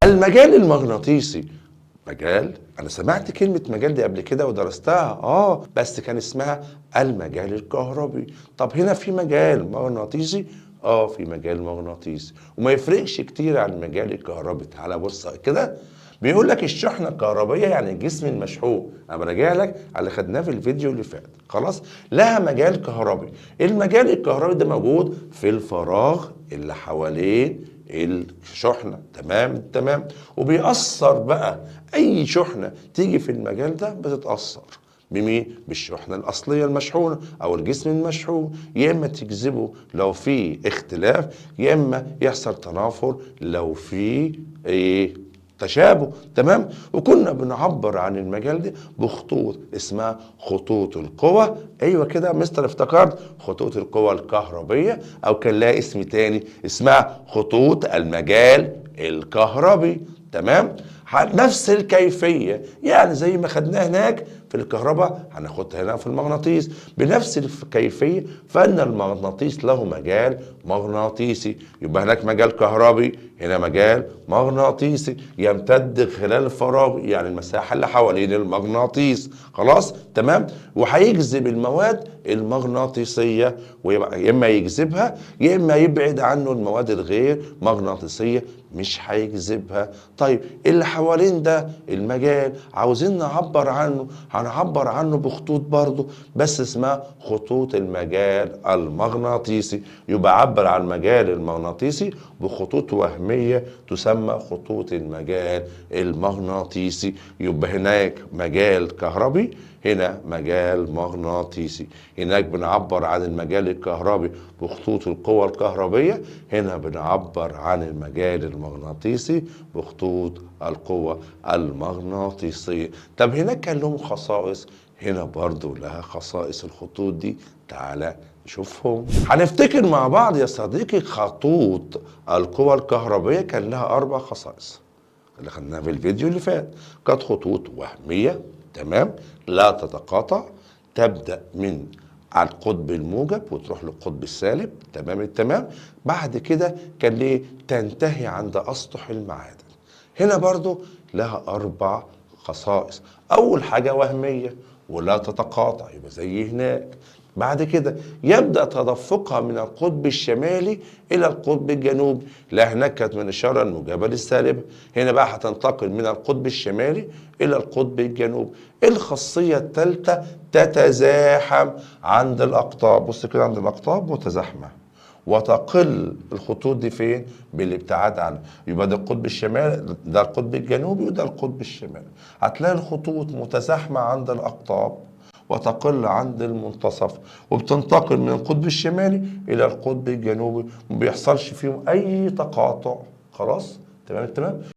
المجال المغناطيسي مجال، انا سمعت كلمة مجال دي قبل كده ودرستها، بس كان اسمها المجال الكهربي. طب هنا في مجال مغناطيسي، في مجال مغناطيسي وما يفرقش كتير عن المجال الكهربي. تعالى بص كده، بيقول لك الشحنة الكهربية يعني الجسم المشحون، انا براجع لك على اللي خدناه في الفيديو اللي فات، خلاص، لها مجال كهربي. المجال الكهربي ده موجود في الفراغ اللي حوالين الشحنة، تمام. وبيأثر بقى، اي شحنة تيجي في المجال ده بتتأثر بمين؟ بالشحنة الأصلية المشحونة أو الجسم المشحون، يا إما تجذبه لو في اختلاف، يا إما يحصل تنافر لو في تشابه، تمام. وكنا بنعبر عن المجال ده بخطوط اسمها خطوط القوى. ايوه كده مستر، افتكرت خطوط القوى الكهربيه، او كان لها اسم تاني اسمها خطوط المجال الكهربي، تمام. نفس الكيفيه، يعني زي ما خدناه هناك في الكهرباء هناخدها هنا في المغناطيس بنفس الكيفيه. فان المغناطيس له مجال مغناطيسي، يبقى هناك مجال كهربي، هنا مجال مغناطيسي يمتد خلال الفراغ، يعني المساحه اللي حوالين المغناطيس، خلاص تمام. وهيجذب المواد المغناطيسيه، ويبقى يا اما يجذبها يا اما يبعد عنه المواد الغير مغناطيسيه، مش هيجذبها. طيب اللي حوالين ده المجال عاوزين نعبر عنه، هنعبر عنه بخطوط برضه، بس اسمها خطوط المجال المغناطيسي. يبقى عبر عن المجال المغناطيسي بخطوط وهمية تسمى خطوط المجال المغناطيسي. يبقى هناك مجال كهربي، هنا مجال مغناطيسي. هناك بنعبر عن المجال الكهربي بخطوط القوى الكهربية، هنا بنعبر عن المجال المغناطيسي بخطوط القوى المغناطيسية. طب هناك كان لهم خصائص، هنا برضو لها خصائص الخطوط دي، تعالى نشوفهم. هنفتكر مع بعض يا صديقي خطوط القوى الكهربية كان لها 4 خصائص اللي خدناها في الفيديو اللي فات. كانت خطوط وهمية، تمام، لا تتقاطع، تبدأ من على القطب الموجب وتروح للقطب السالب، تمام. بعد كده كان ليه تنتهي عند أسطح المعادن. هنا برضو لها 4 خصائص. أول حاجة وهمية ولا تتقاطع، يبقى زي هناك. بعد كده يبدأ تدفقها من القطب الشمالي إلى القطب الجنوبي، لا هناك كانت من الإشارة الموجبة للسالبة، هنا بقى هتنتقل من القطب الشمالي إلى القطب الجنوبي. الخاصية الثالثة تتزاحم عند الأقطاب، بص كده عند الأقطاب متزاحمة، وتقل الخطوط دي فين؟ بالابتعاد عنه. يبقى ده القطب الشمالي، ده القطب الجنوبي وده القطب الشمالي. هتلاقي الخطوط متزاحمة عند الأقطاب وتقل عند المنتصف، وبتنتقل من القطب الشمالي إلى القطب الجنوبي، ما بيحصلش فيهم أي تقاطع، خلاص تمام.